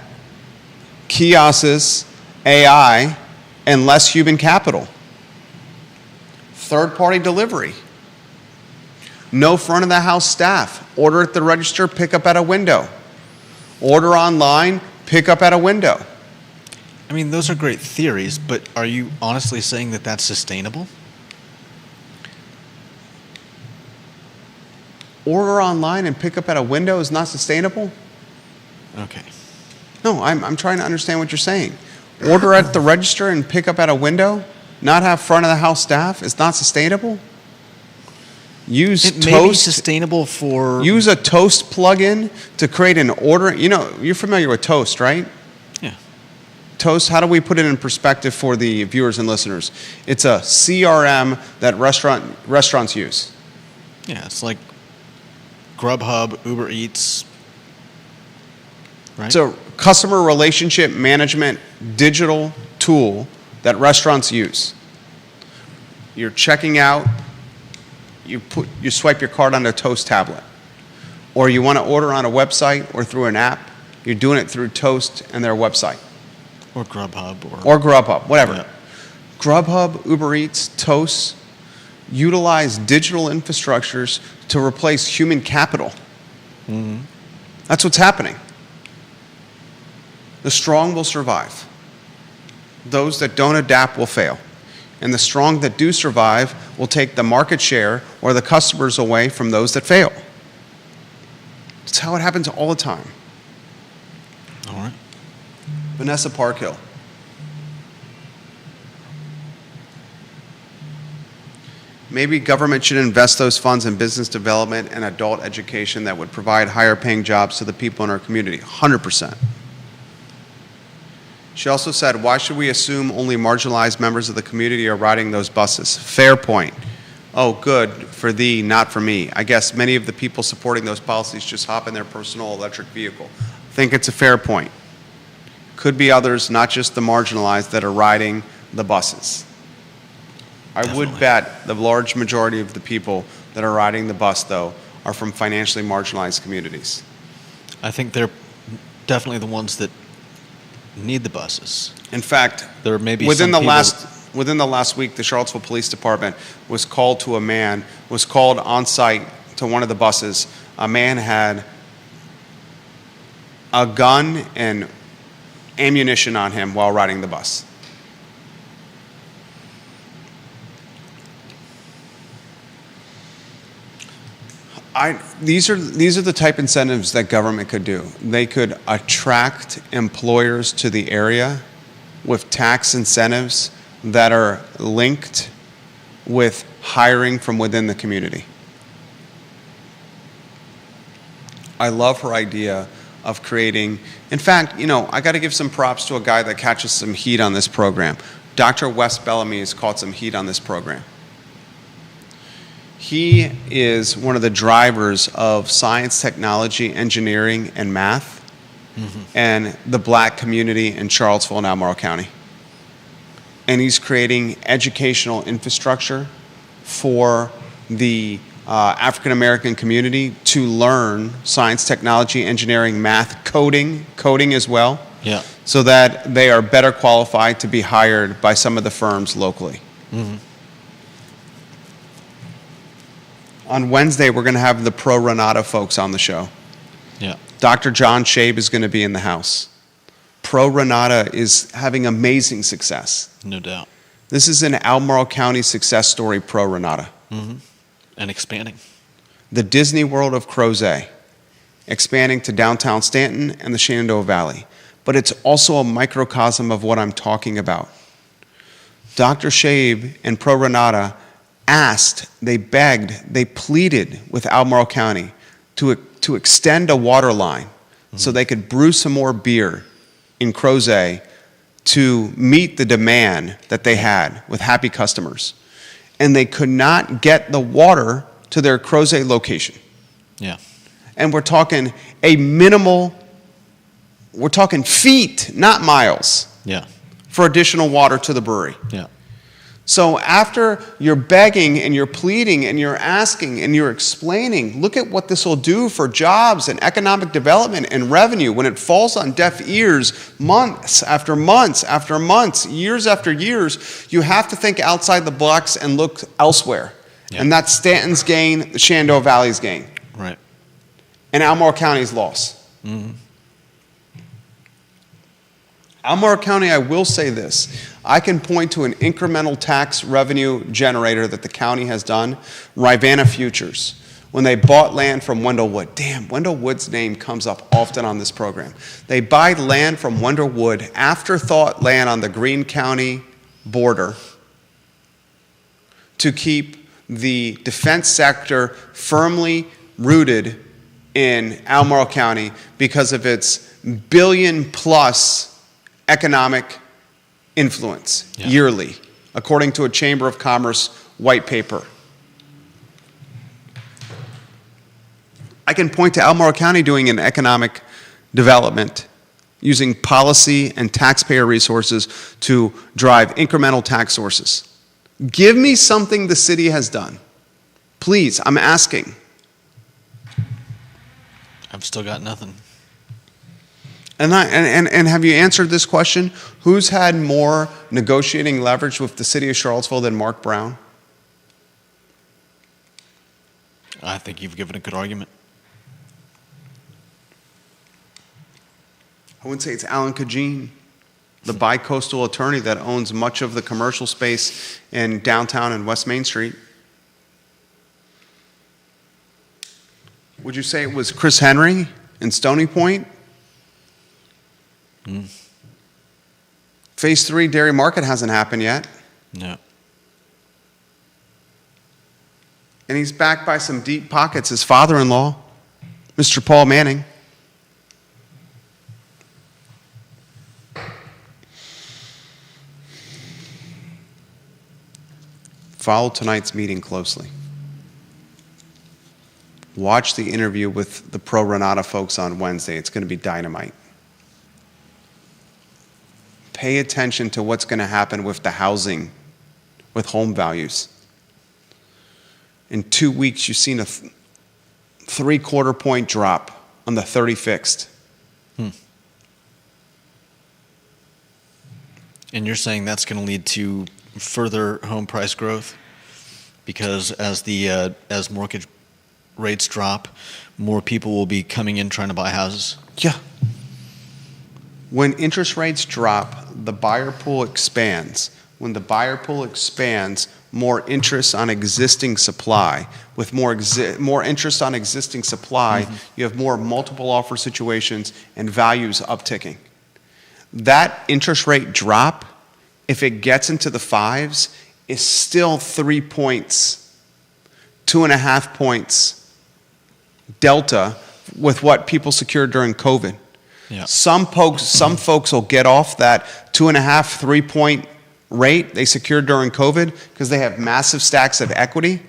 kiosks, AI, and less human capital. Third-party delivery. No front of the house staff. Order at the register, pick up at a window. Order online, pick up at a window. I mean, those are great theories, but are you honestly saying that that's sustainable? Order online and pick up at a window is not sustainable? Okay. No, I'm trying to understand what you're saying. Order at the register and pick up at a window, not have front of the house staff, is not sustainable? Use It Toast. may be sustainable for... Use a Toast plugin to create an order. You know, you're familiar with Toast, right? Yeah. Toast, how do we put it in perspective for the viewers and listeners? It's a CRM that restaurants use. Yeah, it's like Grubhub, Uber Eats, right? It's a customer relationship management digital tool that restaurants use. You're checking out, you swipe your card on a Toast tablet. Or you want to order on a website or through an app, you're doing it through Toast and their website. Or Grubhub. Or Grubhub, whatever. Yeah. Grubhub, Uber Eats, Toast utilize digital infrastructures to replace human capital. Mm-hmm. That's what's happening. The strong will survive. Those that don't adapt will fail. And the strong that do survive will take the market share or the customers away from those that fail. That's how it happens all the time. All right. Vanessa Parkhill. Maybe government should invest those funds in business development and adult education that would provide higher paying jobs to the people in our community. 100%. She also said, why should we assume only marginalized members of the community are riding those buses? Fair point. Oh, good for thee, not for me. I guess many of the people supporting those policies just hop in their personal electric vehicle. I think it's a fair point. Could be others, not just the marginalized, that are riding the buses. I would bet the large majority of the people that are riding the bus, though, are from financially marginalized communities. I think they're definitely the ones that need the buses. In fact, There may be within some the last week, the Charlottesville Police Department was called on site to one of the buses. A man had a gun and ammunition on him while riding the bus. These are the type incentives that government could do. They could attract employers to the area with tax incentives that are linked with hiring from within the community. I love her idea of creating, in fact, I got to give some props to a guy that catches some heat on this program. Dr. Wes Bellamy has caught some heat on this program. He is one of the drivers of science, technology, engineering, and math, and the black community in Charlottesville and Albemarle County. And he's creating educational infrastructure for the African American community to learn science, technology, engineering, math, coding as well, so that they are better qualified to be hired by some of the firms locally. Mm-hmm. On Wednesday, we're going to have the Pro Renata folks on the show. Yeah. Dr. John Shabe is going to be in the house. Pro Renata is having amazing success. No doubt. This is an Albemarle County success story, Pro Renata. Mm-hmm. And expanding. The Disney World of Crozet, expanding to downtown Stanton and the Shenandoah Valley. But it's also a microcosm of what I'm talking about. Dr. Shabe and Pro Renata asked, they begged, they pleaded with Albemarle County to extend a water line so they could brew some more beer in Crozet to meet the demand that they had with happy customers. And they could not get the water to their Crozet location. Yeah. And we're talking a minimal, we're talking feet, not miles, Yeah. for additional water to the brewery. Yeah. So after you're begging and you're pleading and you're asking and you're explaining, look at what this will do for jobs and economic development and revenue when it falls on deaf ears months after months after months, years after years, you have to think outside the box and look elsewhere. Yeah. And that's Stanton's gain, the Shenandoah Valley's gain, Right. and Albemarle County's loss. Albemarle County, I will say this. I can point to an incremental tax revenue generator that the county has done, Rivanna Futures, when they bought land from Wendell Wood. Damn, Wendell Wood's name comes up often on this program. They buy land from Wendell Wood, afterthought land on the Greene County border, to keep the defense sector firmly rooted in Albemarle County because of its billion-plus economic influence yearly, according to a Chamber of Commerce white paper. I can point to Albemarle County doing an economic development using policy and taxpayer resources to drive incremental tax sources. Give me something the city has done. Please, I'm asking. I've still got nothing. And have you answered this question? Who's had more negotiating leverage with the city of Charlottesville than Mark Brown? I think you've given a good argument. I wouldn't say it's Alan Kajin, the bi-coastal attorney that owns much of the commercial space in downtown and West Main Street. Would you say it was Chris Henry in Stony Point? Phase 3 Dairy Market hasn't happened yet. No. And he's backed by some deep pockets, his father-in-law, Mr. Paul Manning. Follow tonight's meeting closely. Watch the interview with the Pro Renata folks on Wednesday. It's going to be dynamite. Pay attention to what's going to happen with the housing, with home values. In 2 weeks, you've seen a 3/4 point drop on the 30 fixed. And you're saying that's going to lead to further home price growth? Because as mortgage rates drop, more people will be coming in trying to buy houses? Yeah. When interest rates drop, the buyer pool expands. When the buyer pool expands, more interest on existing supply. With more interest on existing supply, you have more multiple offer situations and values upticking. That interest rate drop, if it gets into the fives, is still 3 points, 2.5 points delta with what people secured during COVID. Yeah. Some folks will get off that 2.5, 3 point rate they secured during COVID because they have massive stacks of equity,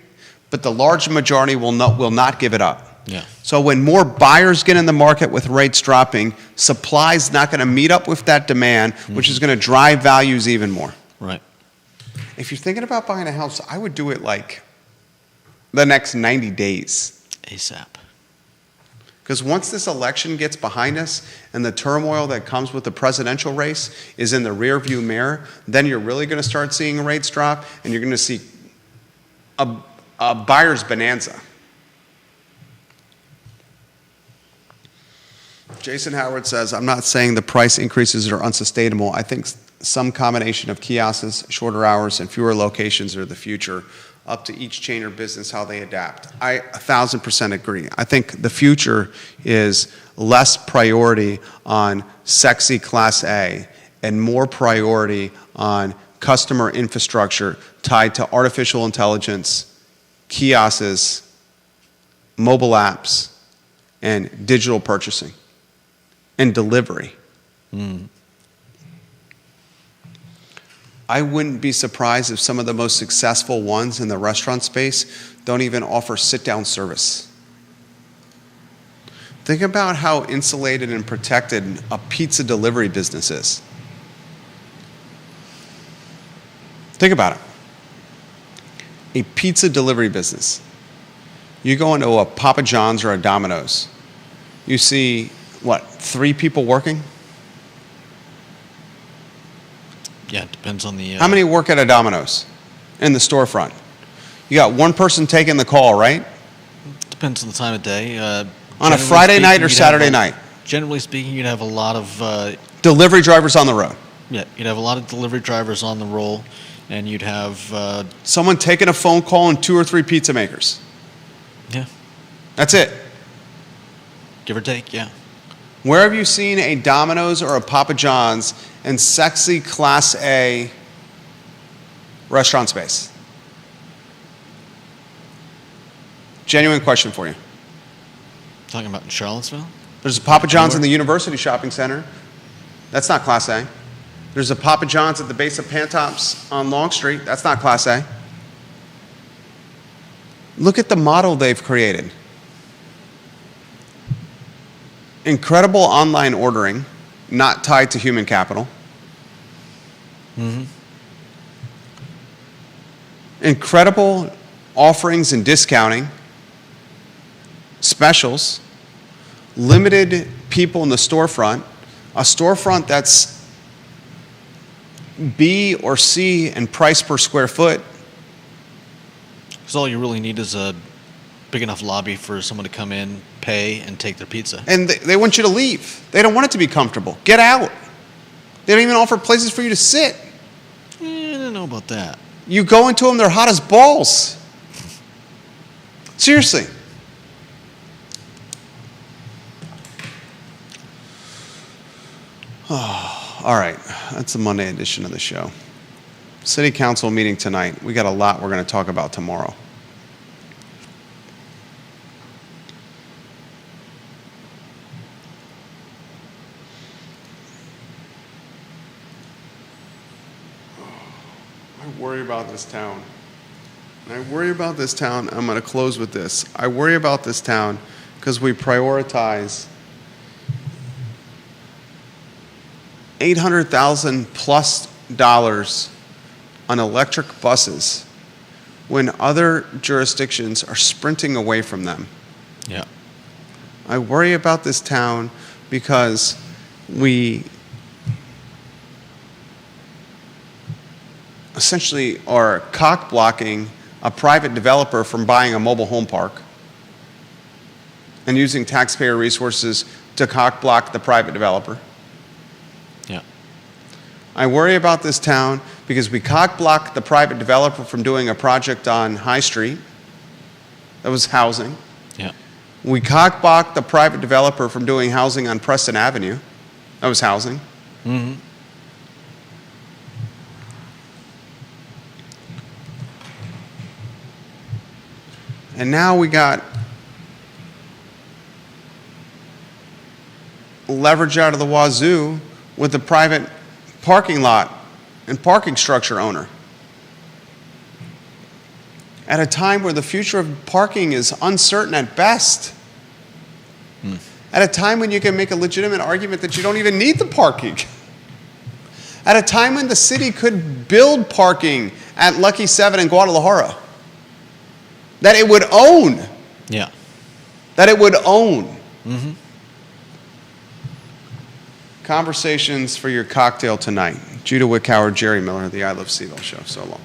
but the large majority will not give it up. Yeah. So when more buyers get in the market with rates dropping, supply's not going to meet up with that demand, which is going to drive values even more. Right. If you're thinking about buying a house, I would do it like the next 90 days. ASAP. Because once this election gets behind us and the turmoil that comes with the presidential race is in the rearview mirror, then you're really going to start seeing rates drop and you're going to see a buyer's bonanza. Jason Howard says, I'm not saying the price increases are unsustainable. I think some combination of kiosks, shorter hours, and fewer locations are the future. Up to each chain or business how they adapt. I 1,000% agree. I think the future is less priority on sexy Class A and more priority on customer infrastructure tied to artificial intelligence, kiosks, mobile apps, and digital purchasing and delivery. I wouldn't be surprised if some of the most successful ones in the restaurant space don't even offer sit-down service. Think about how insulated and protected a pizza delivery business is. Think about it. A pizza delivery business. You go into a Papa John's or a Domino's, you see, 3 people working? Yeah, it depends on the... How many work at a Domino's in the storefront? You got one person taking the call, right? Depends on the time of day. On a Friday night or Saturday night? Generally speaking, you'd have a lot of... delivery drivers on the road. Yeah, you'd have a lot of delivery drivers on the roll, and you'd have... Someone taking a phone call and 2 or 3 pizza makers. Yeah. That's it. Give or take, yeah. Where have you seen a Domino's or a Papa John's in sexy Class A restaurant space? Genuine question for you. Talking about in Charlottesville? There's a Papa John's in the University Shopping Center. That's not Class A. There's a Papa John's at the base of Pantops on Long Street. That's not Class A. Look at the model they've created. Incredible online ordering, not tied to human capital. Incredible offerings and discounting, specials, limited people in the storefront, a storefront that's B or C in price per square foot. Because all you really need is a big enough lobby for someone to come in, pay, and take their pizza. And they want you to leave. They don't want it to be comfortable. Get out. They don't even offer places for you to sit. I don't know about that. You go into them, they're hot as balls. Seriously. Oh, all right, that's the Monday edition of the show. City Council meeting tonight. We got a lot we're going to talk about tomorrow. I worry about this town. And I worry about this town. I'm going to close with this. I worry about this town because we prioritize $800,000 plus on electric buses when other jurisdictions are sprinting away from them. Yeah. I worry about this town because we essentially are cock blocking a private developer from buying a mobile home park and using taxpayer resources to cock block the private developer. Yeah. I worry about this town because we cock block the private developer from doing a project on High Street that was housing. Yeah. We cock block the private developer from doing housing on Preston Avenue that was housing. Mm-hmm. And now we got leverage out of the wazoo with the private parking lot and parking structure owner. At a time where the future of parking is uncertain at best. At a time when you can make a legitimate argument that you don't even need the parking. At a time when the city could build parking at Lucky 7 in Guadalajara. That it would own. Yeah. That it would own. Mm-hmm. Conversations for your cocktail tonight. Judah Wickower, Jerry Miller, the I Love Seville Show. So long.